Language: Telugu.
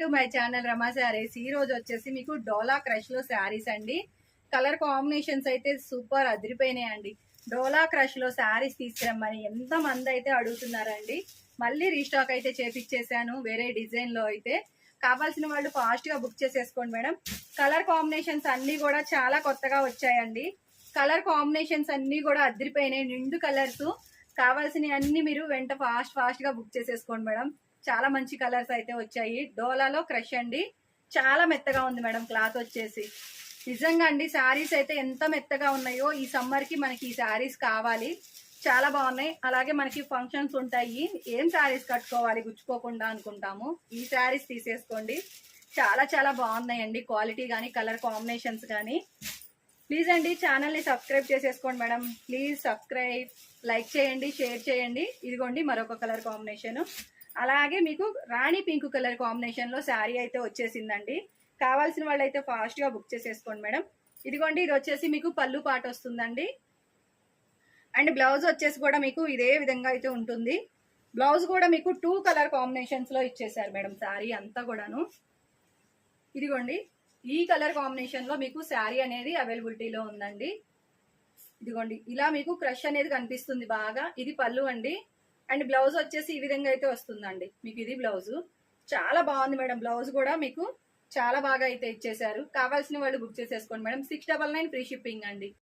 టు మై ఛానల్ రమా శారీస్. ఈ రోజు వచ్చేసి మీకు డోలా క్రష్ లో శారీస్ అండి. కలర్ కాంబినేషన్స్ అయితే సూపర్ అదిరిపోయినాయండి. డోలా క్రష్ లో శారీస్ తీసుకురమ్మని ఎంత మంది అయితే అడుగుతున్నారండి. మళ్ళీ రీస్టాక్ అయితే చేపించేసాను వేరే డిజైన్ లో. అయితే కావాల్సిన వాళ్ళు ఫాస్ట్ గా బుక్ చేసేసుకోండి మేడం. కలర్ కాంబినేషన్స్ అన్ని కూడా చాలా కొత్తగా వచ్చాయండి. కలర్ కాంబినేషన్స్ అన్ని కూడా అదిరిపోయినాయి. నిండు కలర్స్ కావాల్సినవి అన్ని మీరు వెంట ఫాస్ట్ గా బుక్ చేసేసుకోండి మేడం. చాలా మంచి కలర్స్ అయితే వచ్చాయి. డోలాలో క్రష్ అండి. చాలా మెత్తగా ఉంది మేడం క్లాత్ వచ్చేసి. నిజంగా అండి శారీస్ అయితే ఎంత మెత్తగా ఉన్నాయో ఈ సమ్మర్ కి మనకి ఈ శారీస్ కావాలి. చాలా బాగున్నాయి. అలాగే మనకి ఫంక్షన్స్ ఉంటాయి, ఏం శారీస్ కట్టుకోవాలి గుచ్చుకోకుండా అనుకుంటాము, ఈ శారీస్ తీసేసుకోండి. చాలా చాలా బాగున్నాయండి. క్వాలిటీ కానీ కలర్ కాంబినేషన్స్ కానీ. ప్లీజ్ అండి ఛానల్ ని సబ్స్క్రైబ్ చేసేసుకోండి మేడం. ప్లీజ్ సబ్స్క్రైబ్, లైక్ చేయండి, షేర్ చేయండి. ఇదిగోండి మరొక కలర్ కాంబినేషన్. అలాగే మీకు రాణి పింక్ కలర్ కాంబినేషన్ లో శారీ అయితే వచ్చేసిందండి. కావాల్సిన వాళ్ళు అయితే ఫాస్ట్ గా బుక్ చేసేసుకోండి మేడం. ఇదిగోండి ఇది వచ్చేసి మీకు పళ్ళు పాట వస్తుందండి. అండ్ బ్లౌజ్ వచ్చేసి కూడా మీకు ఇదే విధంగా అయితే ఉంటుంది. బ్లౌజ్ కూడా మీకు 2 కలర్ కాంబినేషన్స్ లో ఇచ్చేసారు మేడం. శారీ అంతా కూడాను ఇదిగోండి ఈ కలర్ కాంబినేషన్ లో మీకు శారీ అనేది అవైలబిలిటీలో ఉందండి. ఇదిగోండి ఇలా మీకు క్రష్ అనేది కనిపిస్తుంది బాగా. ఇది పళ్ళు అండి. అండ్ బ్లౌజ్ వచ్చేసి ఈ విధంగా అయితే వస్తుందండి మీకు. ఇది బ్లౌజ్ చాలా బాగుంది మేడం. బ్లౌజ్ కూడా మీకు చాలా బాగా అయితే ఇచ్చేసారు. కావాల్సిన వాళ్ళు బుక్ చేసేసుకోండి మేడం. 699 ఫ్రీ షిప్పింగ్ అండి.